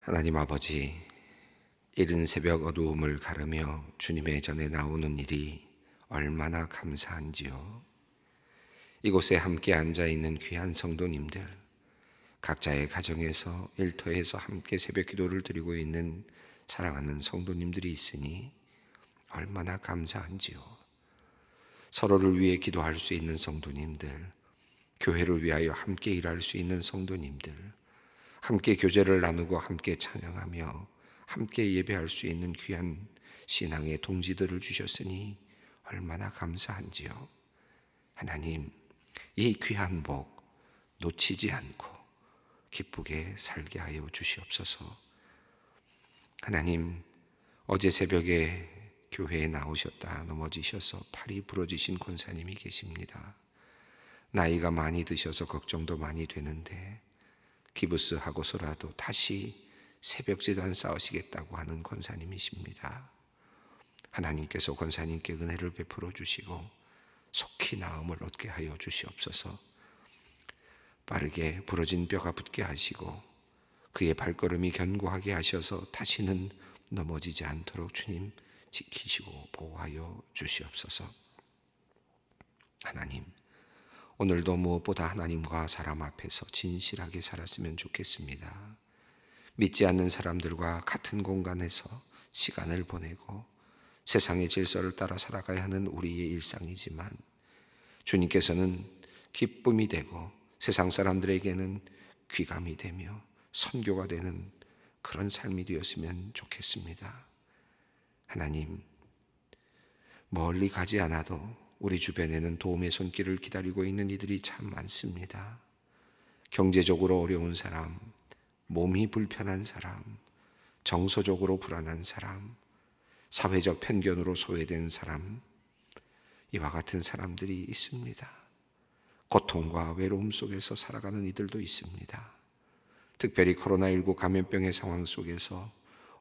하나님 아버지, 이른 새벽 어두움을 가르며 주님의 전에 나오는 일이 얼마나 감사한지요. 이곳에 함께 앉아있는 귀한 성도님들, 각자의 가정에서 일터에서 함께 새벽 기도를 드리고 있는 사랑하는 성도님들이 있으니 얼마나 감사한지요. 서로를 위해 기도할 수 있는 성도님들, 교회를 위하여 함께 일할 수 있는 성도님들, 함께 교제를 나누고 함께 찬양하며 함께 예배할 수 있는 귀한 신앙의 동지들을 주셨으니 얼마나 감사한지요. 하나님, 이 귀한 복 놓치지 않고 기쁘게 살게 하여 주시옵소서. 하나님, 어제 새벽에 교회에 나오셨다 넘어지셔서 팔이 부러지신 권사님이 계십니다. 나이가 많이 드셔서 걱정도 많이 되는데 기부스하고서라도 다시 새벽제단 쌓으시겠다고 하는 권사님이십니다. 하나님께서 권사님께 은혜를 베풀어 주시고 속히 나음을 얻게 하여 주시옵소서. 빠르게 부러진 뼈가 붙게 하시고 그의 발걸음이 견고하게 하셔서 다시는 넘어지지 않도록 주님 지키시고 보호하여 주시옵소서. 하나님, 오늘도 무엇보다 하나님과 사람 앞에서 진실하게 살았으면 좋겠습니다. 믿지 않는 사람들과 같은 공간에서 시간을 보내고 세상의 질서를 따라 살아가야 하는 우리의 일상이지만 주님께서는 기쁨이 되고 세상 사람들에게는 귀감이 되며 선교가 되는 그런 삶이 되었으면 좋겠습니다. 하나님, 멀리 가지 않아도 우리 주변에는 도움의 손길을 기다리고 있는 이들이 참 많습니다. 경제적으로 어려운 사람, 몸이 불편한 사람, 정서적으로 불안한 사람, 사회적 편견으로 소외된 사람, 이와 같은 사람들이 있습니다. 고통과 외로움 속에서 살아가는 이들도 있습니다. 특별히 코로나19 감염병의 상황 속에서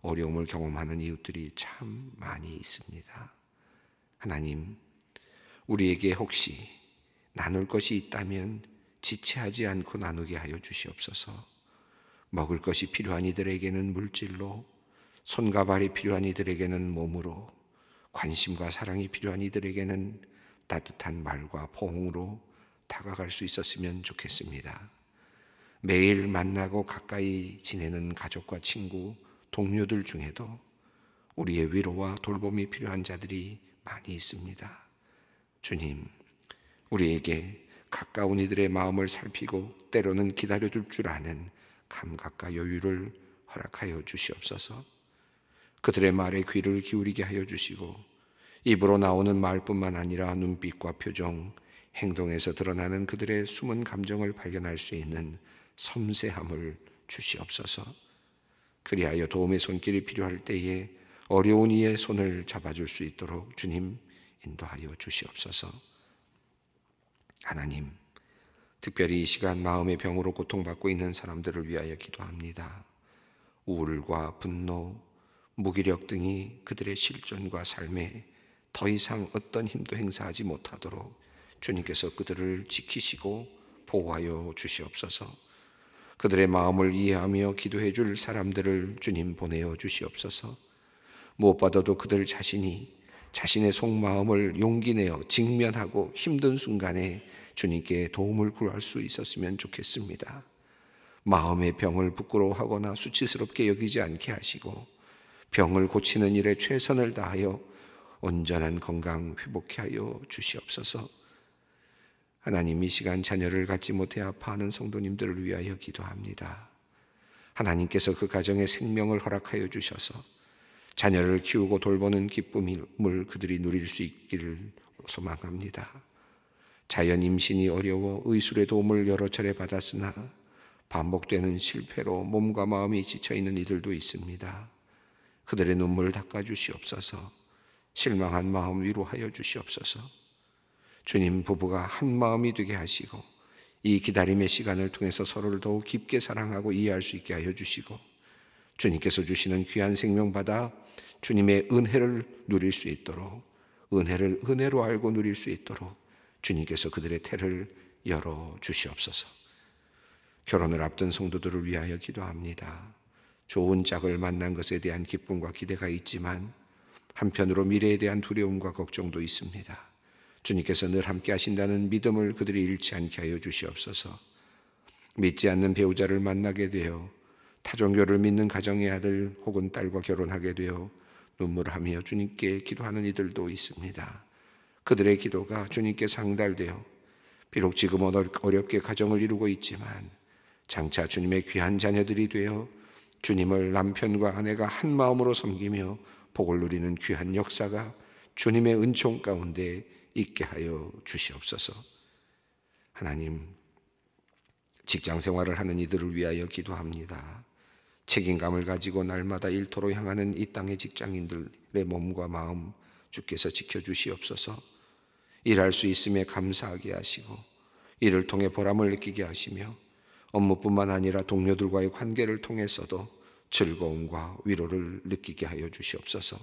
어려움을 경험하는 이웃들이 참 많이 있습니다. 하나님, 우리에게 혹시 나눌 것이 있다면 지체하지 않고 나누게 하여 주시옵소서. 먹을 것이 필요한 이들에게는 물질로, 손과 발이 필요한 이들에게는 몸으로, 관심과 사랑이 필요한 이들에게는 따뜻한 말과 포옹으로 다가갈 수 있었으면 좋겠습니다. 매일 만나고 가까이 지내는 가족과 친구, 동료들 중에도 우리의 위로와 돌봄이 필요한 자들이 많이 있습니다. 주님, 우리에게 가까운 이들의 마음을 살피고 때로는 기다려줄 줄 아는 감각과 여유를 허락하여 주시옵소서. 그들의 말에 귀를 기울이게 하여 주시고 입으로 나오는 말뿐만 아니라 눈빛과 표정, 행동에서 드러나는 그들의 숨은 감정을 발견할 수 있는 섬세함을 주시옵소서. 그리하여 도움의 손길이 필요할 때에 어려운 이의 손을 잡아줄 수 있도록 주님 인도하여 주시옵소서. 하나님, 특별히 이 시간 마음의 병으로 고통받고 있는 사람들을 위하여 기도합니다. 우울과 분노, 무기력 등이 그들의 실존과 삶에 더 이상 어떤 힘도 행사하지 못하도록 주님께서 그들을 지키시고 보호하여 주시옵소서. 그들의 마음을 이해하며 기도해 줄 사람들을 주님 보내어 주시옵소서. 무엇보다도 그들 자신이 자신의 속마음을 용기 내어 직면하고 힘든 순간에 주님께 도움을 구할 수 있었으면 좋겠습니다. 마음의 병을 부끄러워하거나 수치스럽게 여기지 않게 하시고 병을 고치는 일에 최선을 다하여 온전한 건강 회복케 하여 주시옵소서. 하나님, 이 시간 자녀를 갖지 못해 아파하는 성도님들을 위하여 기도합니다. 하나님께서 그 가정에 생명을 허락하여 주셔서 자녀를 키우고 돌보는 기쁨을 그들이 누릴 수 있기를 소망합니다. 자연 임신이 어려워 의술의 도움을 여러 차례 받았으나 반복되는 실패로 몸과 마음이 지쳐있는 이들도 있습니다. 그들의 눈물을 닦아주시옵소서. 실망한 마음 위로하여 주시옵소서. 주님, 부부가 한 마음이 되게 하시고 이 기다림의 시간을 통해서 서로를 더욱 깊게 사랑하고 이해할 수 있게 하여 주시고 주님께서 주시는 귀한 생명 받아 주님의 은혜를 누릴 수 있도록, 은혜를 은혜로 알고 누릴 수 있도록 주님께서 그들의 태를 열어 주시옵소서. 결혼을 앞둔 성도들을 위하여 기도합니다. 좋은 짝을 만난 것에 대한 기쁨과 기대가 있지만 한편으로 미래에 대한 두려움과 걱정도 있습니다. 주님께서 늘 함께 하신다는 믿음을 그들이 잃지 않게 하여 주시옵소서. 믿지 않는 배우자를 만나게 되어 타종교를 믿는 가정의 아들 혹은 딸과 결혼하게 되어 눈물하며 주님께 기도하는 이들도 있습니다. 그들의 기도가 주님께 상달되어 비록 지금 어렵게 가정을 이루고 있지만 장차 주님의 귀한 자녀들이 되어 주님을 남편과 아내가 한 마음으로 섬기며 복을 누리는 귀한 역사가 주님의 은총 가운데 있게 하여 주시옵소서. 하나님, 직장 생활을 하는 이들을 위하여 기도합니다. 책임감을 가지고 날마다 일터로 향하는 이 땅의 직장인들의 몸과 마음 주께서 지켜주시옵소서. 일할 수 있음에 감사하게 하시고 이를 통해 보람을 느끼게 하시며 업무뿐만 아니라 동료들과의 관계를 통해서도 즐거움과 위로를 느끼게 하여 주시옵소서.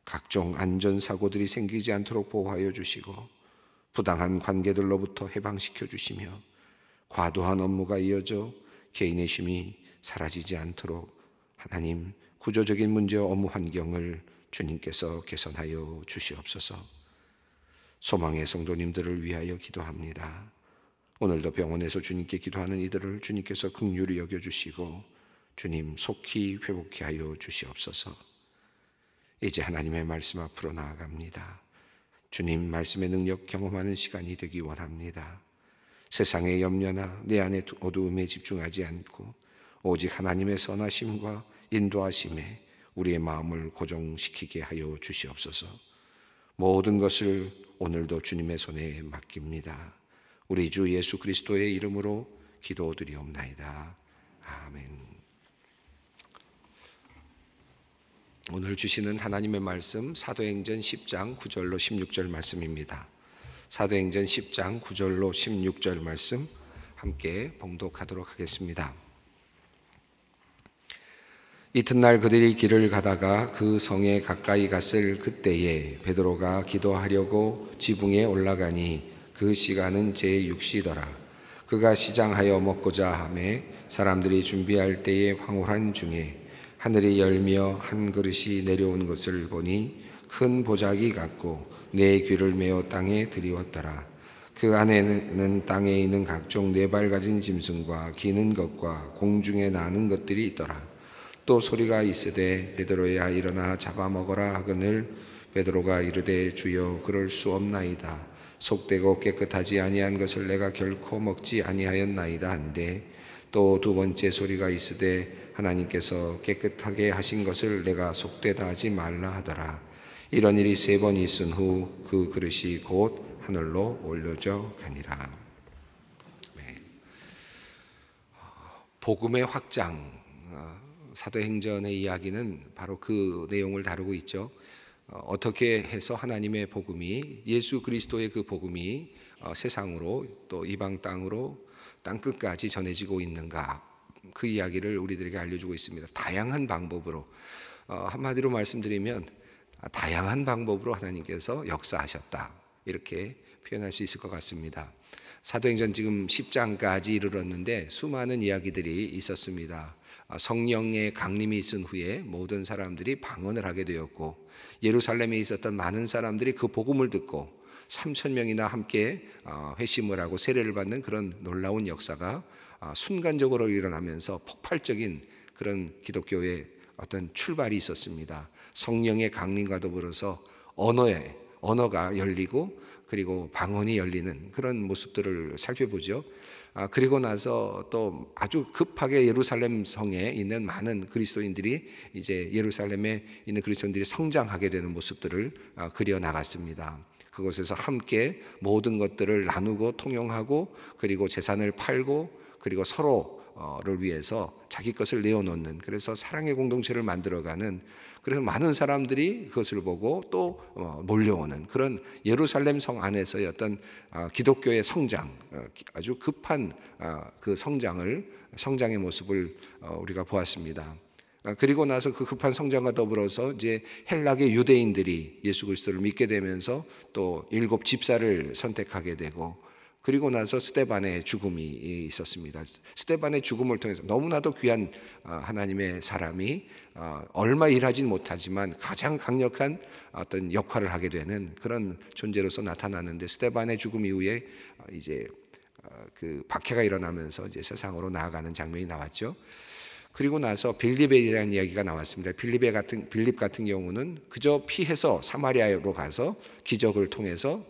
각종 안전사고들이 생기지 않도록 보호하여 주시고 부당한 관계들로부터 해방시켜 주시며 과도한 업무가 이어져 개인의 쉼이 사라지지 않도록 하나님 구조적인 문제와 업무 환경을 주님께서 개선하여 주시옵소서. 소망의 성도님들을 위하여 기도합니다. 오늘도 병원에서 주님께 기도하는 이들을 주님께서 긍휼히 여겨주시고 주님 속히 회복케 하여 주시옵소서. 이제 하나님의 말씀 앞으로 나아갑니다. 주님 말씀의 능력 경험하는 시간이 되기 원합니다. 세상의 염려나 내 안의 어두움에 집중하지 않고 오직 하나님의 선하심과 인도하심에 우리의 마음을 고정시키게 하여 주시옵소서. 모든 것을 오늘도 주님의 손에 맡깁니다. 우리 주 예수 그리스도의 이름으로 기도드리옵나이다. 아멘. 오늘 주시는 하나님의 말씀 사도행전 10장 9절로 16절 말씀입니다. 사도행전 10장 9절로 16절 말씀 함께 봉독하도록 하겠습니다. 이튿날 그들이 길을 가다가 그 성에 가까이 갔을 그때에 베드로가 기도하려고 지붕에 올라가니 그 시간은 제6시더라. 그가 시장하여 먹고자 하매 사람들이 준비할 때에 황홀한 중에 하늘이 열며 한 그릇이 내려온 것을 보니 큰 보자기 같고 네 귀를 메어 땅에 들이웠더라. 그 안에는 땅에 있는 각종 네 발 가진 짐승과 기는 것과 공중에 나는 것들이 있더라. 또 소리가 있으되 베드로야 일어나 잡아먹어라 하거늘 베드로가 이르되 주여 그럴 수 없나이다. 속되고 깨끗하지 아니한 것을 내가 결코 먹지 아니하였나이다 한데 또 두 번째 소리가 있으되 하나님께서 깨끗하게 하신 것을 내가 속되다 하지 말라 하더라. 이런 일이 3번 있은 후 그 그릇이 곧 하늘로 올려져 가니라. 복음의 확장, 사도행전의 이야기는 바로 그 내용을 다루고 있죠. 어떻게 해서 하나님의 복음이, 예수 그리스도의 그 복음이 세상으로 또 이방 땅으로 땅끝까지 전해지고 있는가, 그 이야기를 우리들에게 알려주고 있습니다. 다양한 방법으로, 한마디로 말씀드리면 다양한 방법으로 하나님께서 역사하셨다, 이렇게 표현할 수 있을 것 같습니다. 사도행전 지금 10장까지 이르렀는데 수많은 이야기들이 있었습니다. 성령의 강림이 있은 후에 모든 사람들이 방언을 하게 되었고 예루살렘에 있었던 많은 사람들이 그 복음을 듣고 3,000명이나 함께 회심을 하고 세례를 받는 그런 놀라운 역사가 순간적으로 일어나면서 폭발적인 그런 기독교의 어떤 출발이 있었습니다. 성령의 강림과 더불어서 언어가 열리고 그리고 방언이 열리는 그런 모습들을 살펴보죠. 그리고 나서 또 아주 급하게 예루살렘 성에 있는 많은 그리스도인들이, 이제 예루살렘에 있는 그리스도인들이 성장하게 되는 모습들을 그려 나갔습니다. 그곳에서 함께 모든 것들을 나누고 통용하고 그리고 재산을 팔고 그리고 서로를 위해서 자기 것을 내어놓는, 그래서 사랑의 공동체를 만들어가는, 그래서 많은 사람들이 그것을 보고 또 몰려오는 그런 예루살렘 성 안에서의 어떤 기독교의 성장, 아주 급한 그 성장의 모습을 우리가 보았습니다. 그리고 나서 그 급한 성장과 더불어서 이제 헬락의 유대인들이 예수 그리스도를 믿게 되면서 또 7 집사를 선택하게 되고, 그리고 나서 스데반의 죽음이 있었습니다. 스데반의 죽음을 통해서 너무나도 귀한 하나님의 사람이 얼마 일하진 못하지만 가장 강력한 어떤 역할을 하게 되는 그런 존재로서 나타나는데, 스데반의 죽음 이후에 이제 그 박해가 일어나면서 이제 세상으로 나아가는 장면이 나왔죠. 그리고 나서 빌립에 대한 이야기가 나왔습니다. 빌립 같은 경우는 그저 피해서 사마리아로 가서 기적을 통해서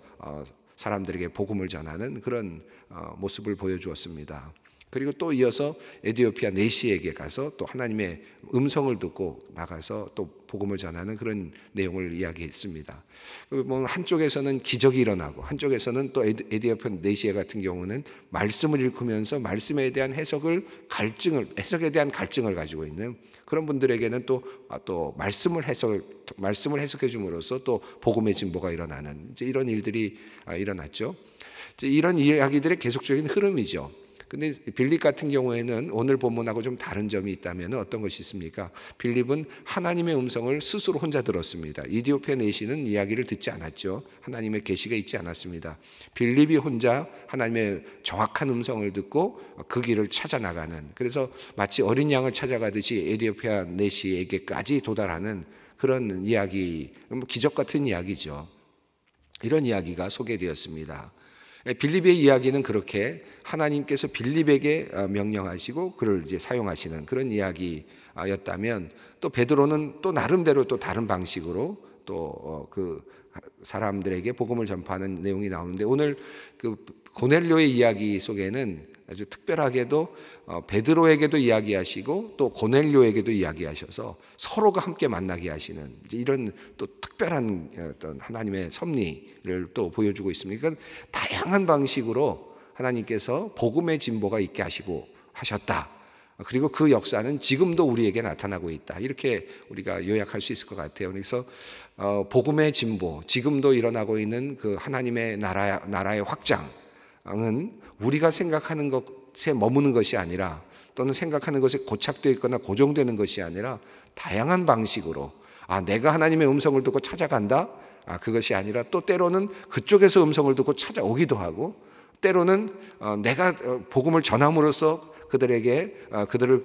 사람들에게 복음을 전하는 그런 모습을 보여주었습니다. 그리고 또 이어서 에디오피아 내시에게 가서 또 하나님의 음성을 듣고 나가서 또 복음을 전하는 그런 내용을 이야기했습니다. 한쪽에서는 기적이 일어나고 한쪽에서는 또 에디오피아 내시에 같은 경우는 말씀을 읽으면서 말씀에 대한 해석에 대한 갈증을 가지고 있는 그런 분들에게는 또 말씀을 해석해 줌으로써 또 복음의 진보가 일어나는 이제 이런 일들이 일어났죠. 이제 이런 이야기들의 계속적인 흐름이죠. 근데 빌립 같은 경우에는 오늘 본문하고 좀 다른 점이 있다면 어떤 것이 있습니까? 빌립은 하나님의 음성을 스스로 혼자 들었습니다. 이디오피아 내시는 이야기를 듣지 않았죠. 하나님의 계시가 있지 않았습니다. 빌립이 혼자 하나님의 정확한 음성을 듣고 그 길을 찾아 나가는, 그래서 마치 어린 양을 찾아가듯이 에디오피아 내시에게까지 도달하는 그런 이야기, 기적 같은 이야기죠. 이런 이야기가 소개되었습니다. 빌립의 이야기는 그렇게 하나님께서 빌립에게 명령하시고 그를 이제 사용하시는 그런 이야기였다면, 또 베드로는 또 나름대로 또 다른 방식으로 또 그 사람들에게 복음을 전파하는 내용이 나오는데, 오늘 그 고넬료의 이야기 속에는 아주 특별하게도 베드로에게도 이야기하시고 또 고넬료에게도 이야기하셔서 서로가 함께 만나게 하시는 이런 또 특별한 어떤 하나님의 섭리를 또 보여주고 있습니다. 그러니까 다양한 방식으로 하나님께서 복음의 진보가 있게 하셨다. 그리고 그 역사는 지금도 우리에게 나타나고 있다. 이렇게 우리가 요약할 수 있을 것 같아요. 그래서 복음의 진보, 지금도 일어나고 있는 그 하나님의 나라의 확장은 우리가 생각하는 것에 머무는 것이 아니라, 또는 생각하는 것에 고착되어 있거나 고정되는 것이 아니라 다양한 방식으로 내가 하나님의 음성을 듣고 찾아간다? 그것이 아니라 또 때로는 그쪽에서 음성을 듣고 찾아오기도 하고, 때로는 내가 복음을 전함으로써 그들을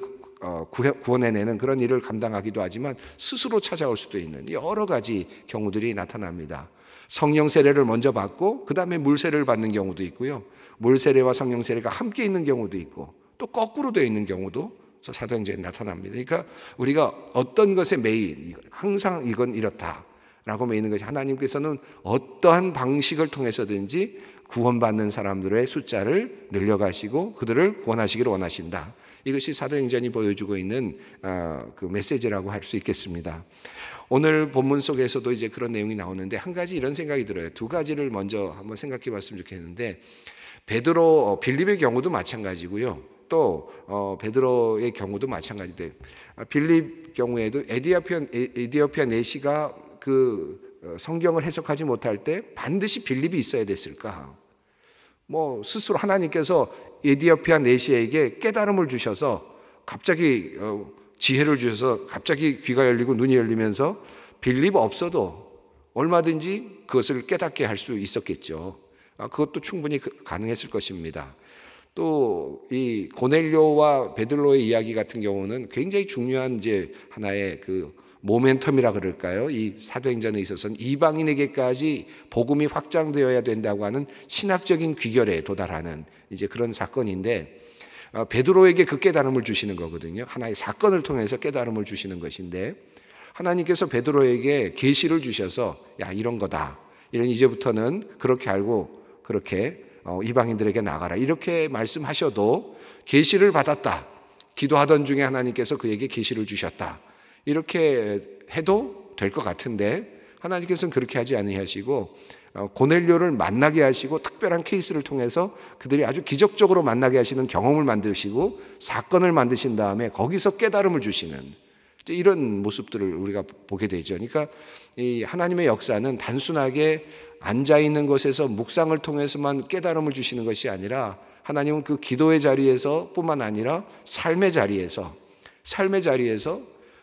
구원해내는 그런 일을 감당하기도 하지만 스스로 찾아올 수도 있는 여러 가지 경우들이 나타납니다. 성령 세례를 먼저 받고 그 다음에 물 세례를 받는 경우도 있고요. 물 세례와 성령 세례가 함께 있는 경우도 있고, 또 거꾸로 되어 있는 경우도 사도행전에 나타납니다. 그러니까 우리가 어떤 것에 매일 항상 이건 이렇다라고 매이는 것이, 하나님께서는 어떠한 방식을 통해서든지 구원받는 사람들의 숫자를 늘려가시고 그들을 구원하시기를 원하신다. 이것이 사도행전이 보여주고 있는 그 메시지라고 할 수 있겠습니다. 오늘 본문 속에서도 이제 그런 내용이 나오는데, 한 가지 이런 생각이 들어요. 두 가지를 먼저 한번 생각해 봤으면 좋겠는데, 빌립의 경우도 마찬가지고요. 또 베드로의 경우도 마찬가지인데, 빌립 경우에도 에디오피아 내시가 그 성경을 해석하지 못할 때 반드시 빌립이 있어야 됐을까? 스스로 하나님께서 에디오피아 내시에게 깨달음을 주셔서 갑자기 지혜를 주셔서 갑자기 귀가 열리고 눈이 열리면서 빌립 없어도 얼마든지 그것을 깨닫게 할 수 있었겠죠. 그것도 충분히 가능했을 것입니다. 또 이 고넬료와 베드로의 이야기 같은 경우는 굉장히 중요한 이제 하나의 그 모멘텀이라 그럴까요? 이 사도행전에 있어서는 이방인에게까지 복음이 확장되어야 된다고 하는 신학적인 귀결에 도달하는 이제 그런 사건인데, 베드로에게 그 깨달음을 주시는 거거든요. 하나의 사건을 통해서 깨달음을 주시는 것인데, 하나님께서 베드로에게 계시를 주셔서 이런 거다. 이런 이제부터는 그렇게 알고 그렇게 이방인들에게 나가라. 이렇게 말씀하셔도 계시를 받았다. 기도하던 중에 하나님께서 그에게 계시를 주셨다. 이렇게 해도 될 것 같은데, 하나님께서는 그렇게 하지 아니하시고 고넬료를 만나게 하시고 특별한 케이스를 통해서 그들이 아주 기적적으로 만나게 하시는 경험을 만드시고 사건을 만드신 다음에 거기서 깨달음을 주시는 이런 모습들을 우리가 보게 되죠. 그러니까 이 하나님의 역사는 단순하게 앉아있는 것에서 묵상을 통해서만 깨달음을 주시는 것이 아니라, 하나님은 그 기도의 자리에서 뿐만 아니라 삶의 자리에서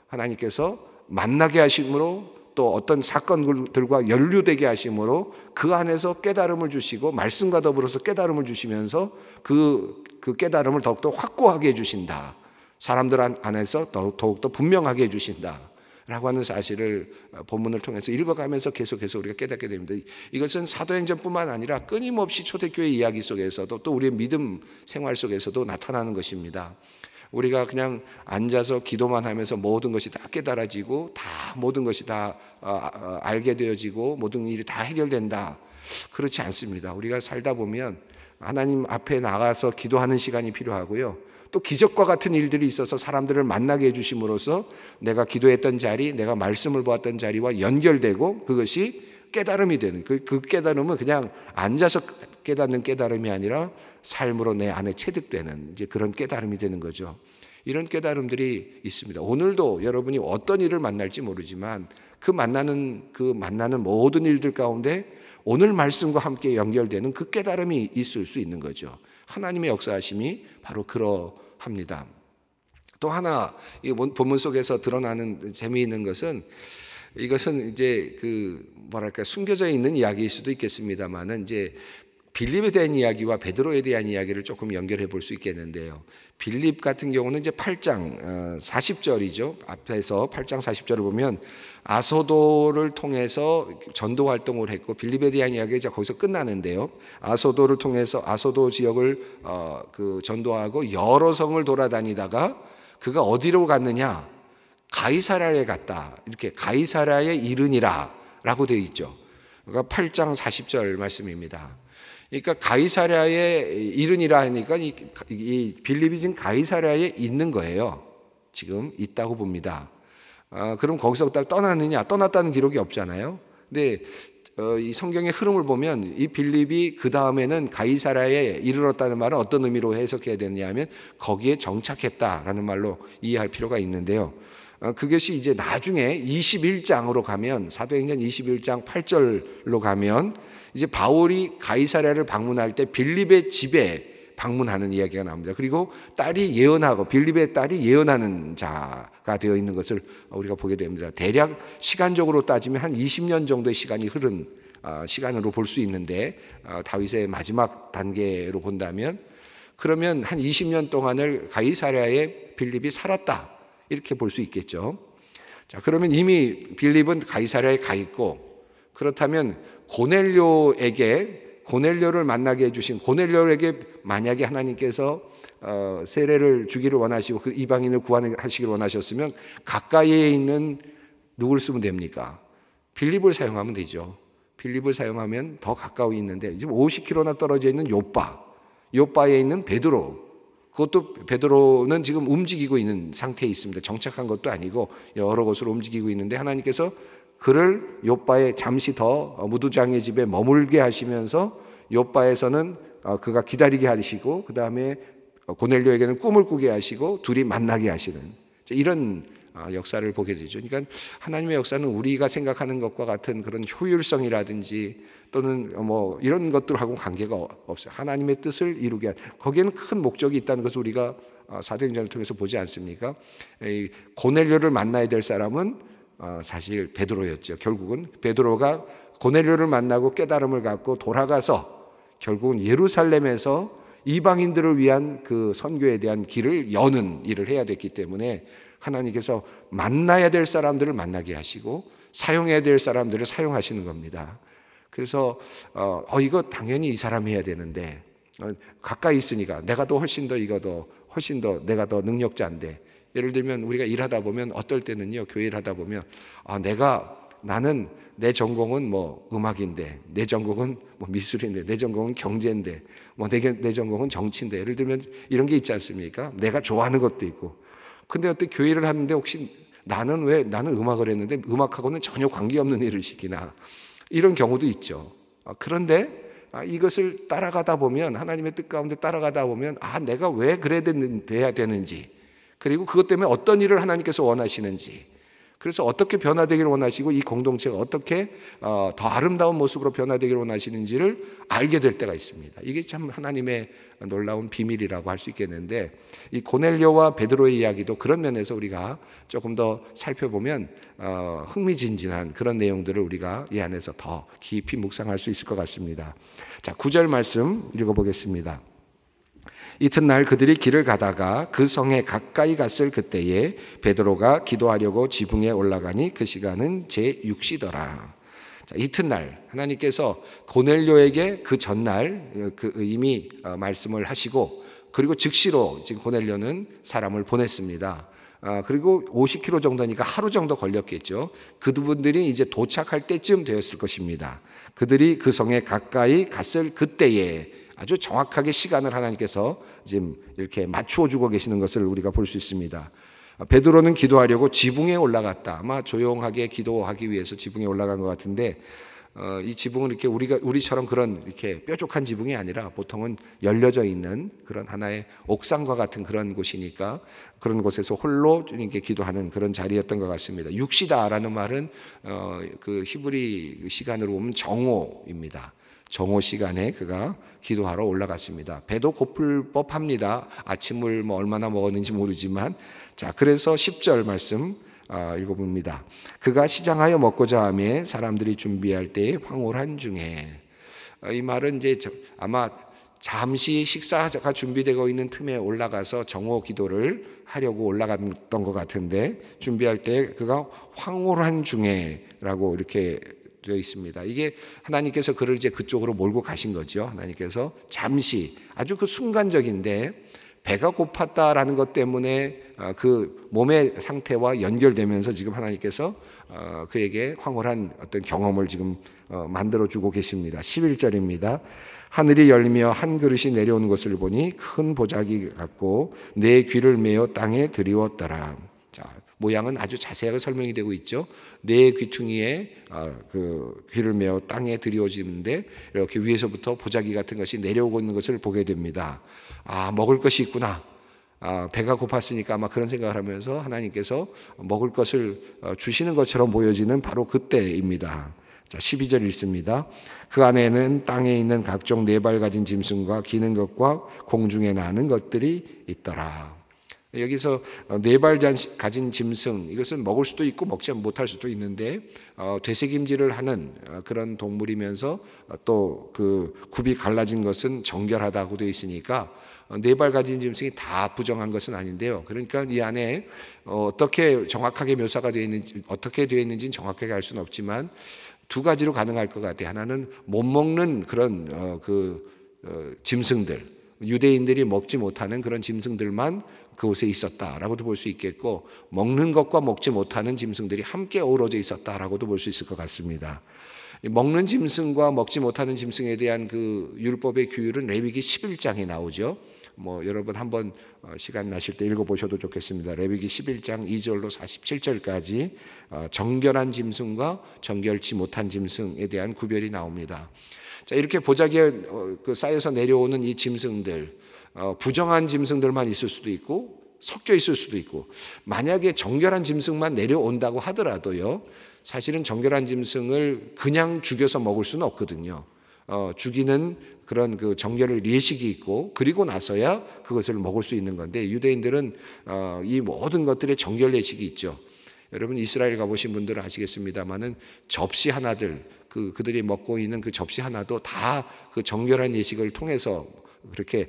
하나님께서 만나게 하심으로 또 어떤 사건들과 연루되게 하심으로 그 안에서 깨달음을 주시고 말씀과 더불어서 깨달음을 주시면서 그 깨달음을 더욱더 확고하게 해주신다. 사람들 안에서 더욱더 분명하게 해주신다. 라고 하는 사실을 본문을 통해서 읽어가면서 계속해서 우리가 깨닫게 됩니다. 이것은 사도행전뿐만 아니라 끊임없이 초대교회 이야기 속에서도 또 우리의 믿음 생활 속에서도 나타나는 것입니다. 우리가 그냥 앉아서 기도만 하면서 모든 것이 다 깨달아지고 다 모든 것이 다 알게 되어지고 모든 일이 다 해결된다. 그렇지 않습니다. 우리가 살다 보면 하나님 앞에 나가서 기도하는 시간이 필요하고요. 또 기적과 같은 일들이 있어서 사람들을 만나게 해주심으로써 내가 기도했던 자리, 내가 말씀을 보았던 자리와 연결되고 그것이 깨달음이 되는 그 깨달음은 그냥 앉아서 깨닫는 깨달음이 아니라 삶으로 내 안에 체득되는 이제 그런 깨달음이 되는 거죠. 이런 깨달음들이 있습니다. 오늘도 여러분이 어떤 일을 만날지 모르지만 그 만나는 모든 일들 가운데 오늘 말씀과 함께 연결되는 그 깨달음이 있을 수 있는 거죠. 하나님의 역사하심이 바로 그러합니다. 또 하나 이 본문 속에서 드러나는 재미있는 것은 이것은 이제 숨겨져 있는 이야기일 수도 있겠습니다만은 이제 빌립에 대한 이야기와 베드로에 대한 이야기를 조금 연결해 볼 수 있겠는데요. 빌립 같은 경우는 이제 8장 40절이죠. 앞에서 8장 40절을 보면 아소도를 통해서 전도 활동을 했고 빌립에 대한 이야기가 이제 거기서 끝나는데요. 아소도를 통해서 아소도 지역을 전도하고 여러 성을 돌아다니다가 그가 어디로 갔느냐? 가이사랴에 갔다. 이렇게 가이사랴에 이르니라라고 되어 있죠. 그러니까 8장 40절 말씀입니다. 그러니까 가이사랴에 이르니라 하니까 이 빌립이 지금 가이사랴에 있는 거예요. 지금 있다고 봅니다. 그럼 거기서 떠났느냐? 떠났다는 기록이 없잖아요. 근데 이 성경의 흐름을 보면 이 빌립이 그 다음에는 가이사랴에 이르렀다는 말은 어떤 의미로 해석해야 되느냐 하면 거기에 정착했다라는 말로 이해할 필요가 있는데요. 그것이 이제 나중에 21장으로 가면 사도행전 21장 8절로 가면 이제 바울이 가이사랴를 방문할 때 빌립의 집에 방문하는 이야기가 나옵니다. 그리고 딸이 예언하고 빌립의 딸이 예언하는 자가 되어 있는 것을 우리가 보게 됩니다. 대략 시간적으로 따지면 한 20년 정도의 시간이 흐른 시간으로 볼 수 있는데 다윗의 마지막 단계로 본다면 그러면 한 20년 동안을 가이사랴에 빌립이 살았다. 이렇게 볼 수 있겠죠. 자, 그러면 이미 빌립은 가이사랴에 가 있고 그렇다면 고넬료를 만나게 해주신 고넬료에게 만약에 하나님께서 세례를 주기를 원하시고 그 이방인을 구원하시기를 원하셨으면 가까이에 있는 누굴 쓰면 됩니까? 빌립을 사용하면 되죠. 빌립을 사용하면 더 가까이 있는데 지금 50km나 떨어져 있는 요빠에 있는 베드로, 그것도 베드로는 지금 움직이고 있는 상태에 있습니다. 정착한 것도 아니고 여러 곳으로 움직이고 있는데 하나님께서 그를 요빠에 잠시 더 무두장의 집에 머물게 하시면서 요빠에서는 그가 기다리게 하시고 그 다음에 고넬료에게는 꿈을 꾸게 하시고 둘이 만나게 하시는 이런 역사를 보게 되죠. 그러니까 하나님의 역사는 우리가 생각하는 것과 같은 그런 효율성이라든지 또는 뭐 이런 것들하고 관계가 없어요. 하나님의 뜻을 이루게 한 거기에는 큰 목적이 있다는 것을 우리가 사도행전을 통해서 보지 않습니까? 고넬료를 만나야 될 사람은 사실 베드로였죠. 결국은 베드로가 고넬료를 만나고 깨달음을 갖고 돌아가서 결국은 예루살렘에서 이방인들을 위한 그 선교에 대한 길을 여는 일을 해야 됐기 때문에 하나님께서 만나야 될 사람들을 만나게 하시고 사용해야 될 사람들을 사용하시는 겁니다. 그래서 이거 당연히 이 사람이 해야 되는데 가까이 있으니까 내가 더 훨씬 더 내가 더 능력자인데 예를 들면 우리가 일하다 보면 어떨 때는요 교회를 하다 보면 나는 내 전공은 뭐 음악인데 내 전공은 뭐 미술인데 내 전공은 경제인데 뭐 내 전공은 정치인데 예를 들면 이런 게 있지 않습니까? 내가 좋아하는 것도 있고 근데 어떤 교회를 하는데 혹시 나는 음악을 했는데 음악하고는 전혀 관계없는 일을 시키나 이런 경우도 있죠. 그런데 이것을 따라가다 보면 하나님의 뜻 가운데 따라가다 보면 내가 왜 그래야 되는지 그리고 그것 때문에 어떤 일을 하나님께서 원하시는지 그래서 어떻게 변화되기를 원하시고 이 공동체가 어떻게 더 아름다운 모습으로 변화되기를 원하시는지를 알게 될 때가 있습니다. 이게 참 하나님의 놀라운 비밀이라고 할 수 있겠는데, 이 고넬료와 베드로의 이야기도 그런 면에서 우리가 조금 더 살펴보면 흥미진진한 그런 내용들을 우리가 이 안에서 더 깊이 묵상할 수 있을 것 같습니다. 자, 9절 말씀 읽어보겠습니다. 이튿날 그들이 길을 가다가 그 성에 가까이 갔을 그때에 베드로가 기도하려고 지붕에 올라가니 그 시간은 제6시더라. 자, 이튿날 하나님께서 고넬료에게 그 전날 이미 말씀을 하시고, 그리고 즉시로 지금 고넬료는 사람을 보냈습니다. 그리고 50km 정도니까 하루 정도 걸렸겠죠. 그분들이 이제 도착할 때쯤 되었을 것입니다. 그들이 그 성에 가까이 갔을 그때에 아주 정확하게 시간을 하나님께서 지금 이렇게 맞추어 주고 계시는 것을 우리가 볼 수 있습니다. 베드로는 기도하려고 지붕에 올라갔다. 아마 조용하게 기도하기 위해서 지붕에 올라간 것 같은데, 이 지붕은 이렇게 우리처럼 그런 이렇게 뾰족한 지붕이 아니라 보통은 열려져 있는 그런 하나의 옥상과 같은 그런 곳이니까 그런 곳에서 홀로 주님께 기도하는 그런 자리였던 것 같습니다. 육시다라는 말은 그 히브리 시간으로 보면 정오입니다. 정오 시간에 그가 기도하러 올라갔습니다. 배도 고플 법합니다. 아침을 얼마나 먹었는지 모르지만. 자, 그래서 10절 말씀 읽어봅니다. 그가 시장하여 먹고자 하며 사람들이 준비할 때에 황홀한 중에. 이 말은 이제 아마 잠시 식사가 준비되고 있는 틈에 올라가서 정오 기도를 하려고 올라갔던 것 같은데, 준비할 때 그가 황홀한 중에라고 이렇게 되어 있습니다. 이게 하나님께서 그를 이제 그쪽으로 몰고 가신 거죠. 하나님께서 잠시, 아주 그 순간적인데 배가 고팠다라는 것 때문에 그 몸의 상태와 연결되면서 지금 하나님께서 그에게 황홀한 어떤 경험을 지금 만들어주고 계십니다. 11절입니다. 하늘이 열리며 한 그릇이 내려오는 것을 보니 큰 보자기 같고 내 귀를 메어 땅에 들이웠더라. 자, 모양은 아주 자세하게 설명이 되고 있죠. 네 귀퉁이에 그 귀를 메어 땅에 들이워지는데 이렇게 위에서부터 보자기 같은 것이 내려오고 있는 것을 보게 됩니다. 아, 먹을 것이 있구나. 배가 고팠으니까 아마 그런 생각을 하면서 하나님께서 먹을 것을 주시는 것처럼 보여지는 바로 그때입니다. 자, 12절 읽습니다. 그 안에는 땅에 있는 각종 네 발 가진 짐승과 기는 것과 공중에 나는 것들이 있더라. 여기서 네 발 가진 짐승, 이것은 먹을 수도 있고 먹지 못할 수도 있는데 되새김질을 하는 그런 동물이면서 또 그 굽이 갈라진 것은 정결하다고 되어 있으니까 네 발 가진 짐승이 다 부정한 것은 아닌데요. 그러니까 이 안에 어떻게 정확하게 묘사가 되어 있는지, 어떻게 되어 있는지는 정확하게 알 수는 없지만 두 가지로 가능할 것 같아요. 하나는 못 먹는 그런 짐승들, 유대인들이 먹지 못하는 그런 짐승들만 그곳에 있었다라고도 볼 수 있겠고, 먹는 것과 먹지 못하는 짐승들이 함께 어우러져 있었다라고도 볼 수 있을 것 같습니다. 먹는 짐승과 먹지 못하는 짐승에 대한 그 율법의 규율은 레위기 11장에 나오죠. 여러분 한번 시간 나실 때 읽어보셔도 좋겠습니다. 레위기 11장 2절로 47절까지 정결한 짐승과 정결치 못한 짐승에 대한 구별이 나옵니다. 자, 이렇게 보자기에 쌓여서 내려오는 이 짐승들, 부정한 짐승들만 있을 수도 있고 섞여 있을 수도 있고, 만약에 정결한 짐승만 내려온다고 하더라도요, 사실은 정결한 짐승을 그냥 죽여서 먹을 수는 없거든요. 죽이는 그런 그 정결의 예식이 있고, 그리고 나서야 그것을 먹을 수 있는 건데, 유대인들은 이 모든 것들의 정결 예식이 있죠. 여러분 이스라엘 가보신 분들은 아시겠습니다만은 접시 하나들, 그들이 먹고 있는 그 접시 하나도 다 그 정결한 예식을 통해서 그렇게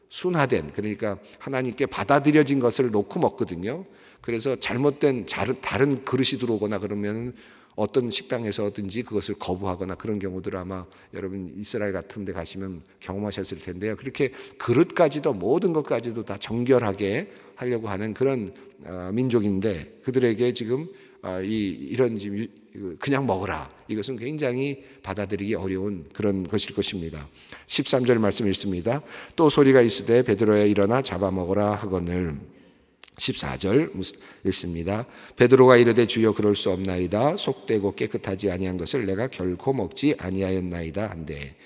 순화된, 그러니까 하나님께 받아들여진 것을 놓고 먹거든요. 그래서 잘못된 다른 그릇이 들어오거나 그러면 어떤 식당에서든지 그것을 거부하거나 그런 경우들 아마 여러분 이스라엘 같은 데 가시면 경험하셨을 텐데요. 그렇게 그릇까지도 모든 것까지도 다 정결하게 하려고 하는 그런 민족인데, 그들에게 지금 이런 그냥 먹으라, 이것은 굉장히 받아들이기 어려운 그런 것일 것입니다. 13절 말씀 읽습니다. 또 소리가 있으되 베드로야 일어나 잡아먹으라 하거늘. 14절 읽습니다. 베드로가 이르되 주여 그럴 수 없나이다. 속되고 깨끗하지 아니한 것을 내가 결코 먹지 아니하였나이다 한데.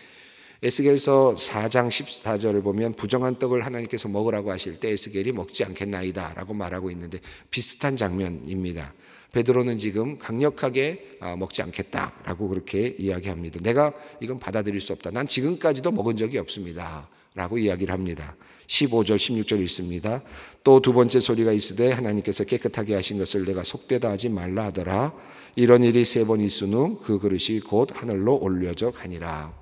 에스겔서 4장 14절을 보면 부정한 떡을 하나님께서 먹으라고 하실 때 에스겔이 먹지 않겠나이다 라고 말하고 있는데 비슷한 장면입니다. 베드로는 지금 강력하게 먹지 않겠다라고 그렇게 이야기합니다. 내가 이건 받아들일 수 없다. 난 지금까지도 먹은 적이 없습니다 라고 이야기를 합니다. 15절 16절 읽습니다. 또 두 번째 소리가 있으되 하나님께서 깨끗하게 하신 것을 내가 속되다 하지 말라 하더라. 이런 일이 3번 있은 후 그 그릇이 곧 하늘로 올려져 가니라.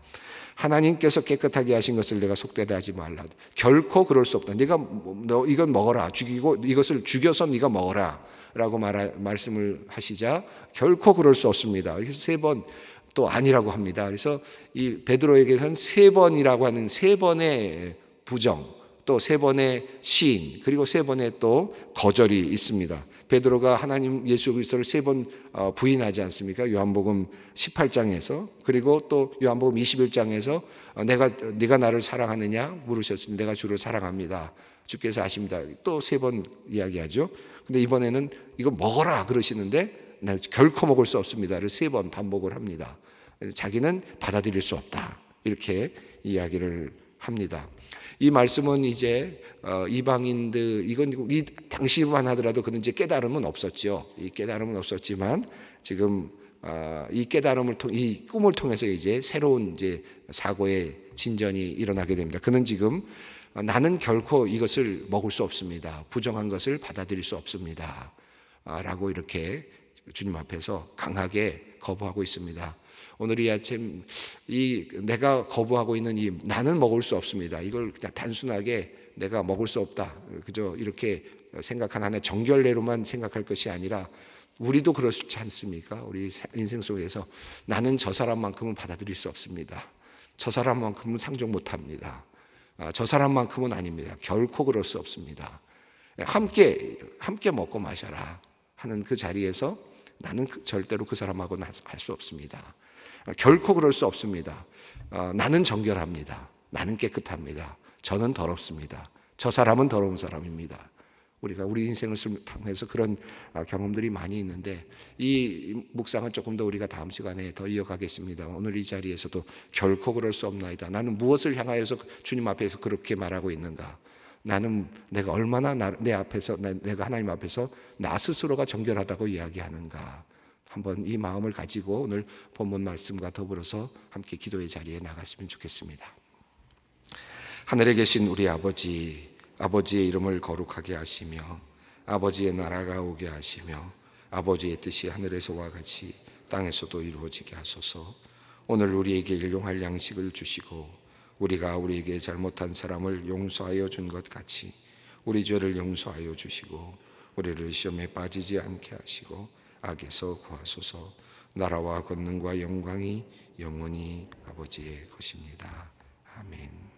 하나님께서 깨끗하게 하신 것을 내가 속되다 하지 말라. 결코 그럴 수 없다. 네가 너 이건 먹어라. 죽이고 이것을 죽여서 네가 먹어라 라고 말씀을 하시자 결코 그럴 수 없습니다. 그래서 3번 또 아니라고 합니다. 그래서 이 베드로에게는 3번이라고 하는 3번의 부정, 또 3번의 시인, 그리고 3번의 또 거절이 있습니다. 베드로가 하나님 예수 그리스도를 3번 부인하지 않습니까? 요한복음 18장에서, 그리고 또 요한복음 21장에서 네가 나를 사랑하느냐 물으셨으니 내가 주를 사랑합니다. 주께서 아십니다. 또 3번 이야기하죠. 근데 이번에는 이거 먹어라 그러시는데 결코 먹을 수 없습니다를 3번 반복을 합니다. 자기는 받아들일 수 없다 이렇게 이야기를 합니다. 이 말씀은 이제 이방인들 이 당시만 하더라도 그는 이제 깨달음은 없었죠. 이 깨달음은 없었지만 지금 이 깨달음을 이 꿈을 통해서 이제 새로운 이제 사고의 진전이 일어나게 됩니다. 그는 지금 나는 결코 이것을 먹을 수 없습니다. 부정한 것을 받아들일 수 없습니다. 라고 이렇게 주님 앞에서 강하게 거부하고 있습니다. 오늘 이 아침 내가 거부하고 있는 이 나는 먹을 수 없습니다. 이걸 그냥 단순하게 내가 먹을 수 없다. 그저 이렇게 생각한 하나의 정결례로만 생각할 것이 아니라 우리도 그렇지 않습니까? 우리 인생 속에서 나는 저 사람만큼은 받아들일 수 없습니다. 저 사람만큼은 상종 못합니다. 저 사람만큼은 아닙니다. 결코 그럴 수 없습니다. 함께 먹고 마셔라 하는 그 자리에서 나는 절대로 그 사람하고는 할 수 없습니다. 결코 그럴 수 없습니다. 나는 정결합니다. 나는 깨끗합니다. 저는 더럽습니다. 저 사람은 더러운 사람입니다. 우리가 우리 인생을 통해서 그런 경험들이 많이 있는데 이 묵상은 조금 더 우리가 다음 시간에 더 이어가겠습니다. 오늘 이 자리에서도 결코 그럴 수 없나이다. 나는 무엇을 향하여서 주님 앞에서 그렇게 말하고 있는가? 나는 내가 얼마나 내가 하나님 앞에서 나 스스로가 정결하다고 이야기하는가? 한번 이 마음을 가지고 오늘 본문 말씀과 더불어서 함께 기도의 자리에 나갔으면 좋겠습니다. 하늘에 계신 우리 아버지의 이름을 거룩하게 하시며 아버지의 나라가 오게 하시며 아버지의 뜻이 하늘에서와 같이 땅에서도 이루어지게 하소서. 오늘 우리에게 일용할 양식을 주시고 우리가 우리에게 잘못한 사람을 용서하여 준 것 같이 우리 죄를 용서하여 주시고 우리를 시험에 빠지지 않게 하시고 악에서 구하소서. 나라와 권능과 영광이 영원히 아버지의 것입니다. 아멘.